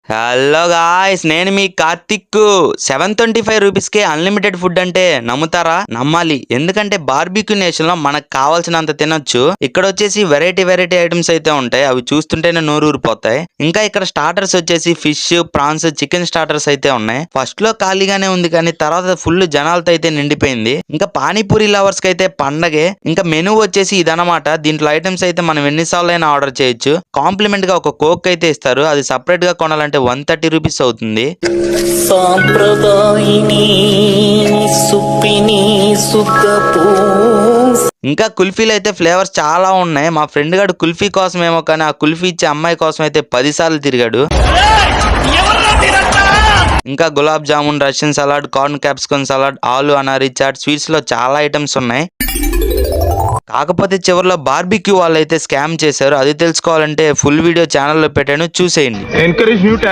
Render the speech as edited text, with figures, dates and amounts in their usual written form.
Hello guys, నేను మీ కార్తిక్. 725 రూపీస్కి unlimited food అంటే నమ్ముతారా? నమ్మాలి. ఎందుకంటే బార్బిక్యూ నేషన్ లో మనకు కావాల్సినంత తినొచ్చు. ఇక్కడ వచ్చేసి వెరైటీ ఐటమ్స్ అయితే ఉంటాయి. అవి చూస్తుంటేనే నోరు ఊరిపోతాయి. ఇంకా ఇక్కడ స్టార్టర్స్ వచ్చేసి ఫిష్, ప్రాన్స్, చికెన్ స్టార్టర్స్ అయితే ఉన్నాయి. ఫస్ట్ లో ఖాళీగానే ఉంది, కానీ తర్వాత ఫుల్ జనాలతో అయితే నిండిపోయింది. ఇంకా పానీపూరి లవర్స్ కి అయితే పండగే. ఇంకా మెనూ వచ్చేసి ఇదనమాట. దీంట్లో ఐటమ్స్ అయితే మనం ఎన్నిసార్లు అయినా ఆర్డర్ చేయొచ్చు. కాంప్లిమెంట్ గా ఒక కోక్ అయితే ఇస్తారు. అది సపరేట్ గా కొనాలంటే 130 రూపీస్ అవుతుంది. ఇంకా కుల్ఫీలు అయితే ఫ్లేవర్స్ చాలా ఉన్నాయి. మా ఫ్రెండ్ గారు కుల్ఫీ కోసం ఏమో, కానీ ఆ కుల్ఫీ ఇచ్చే అమ్మాయి కోసం అయితే 10 సార్లు తిరిగాడు. ఇంకా gulab jamun, Russian salad, corn capsicum salad, ఆలు అనారీ చాట్, స్వీట్స్ లో చాలా ఐటమ్స్ ఉన్నాయి. కాకపోతే చివరిలో బార్బిక్యూ వాళ్ళు అయితే స్కామ్ చేశారు. అది తెలుసుకోవాలంటే ఫుల్ వీడియో ఛానల్లో పెట్టాను, చూసేయండి.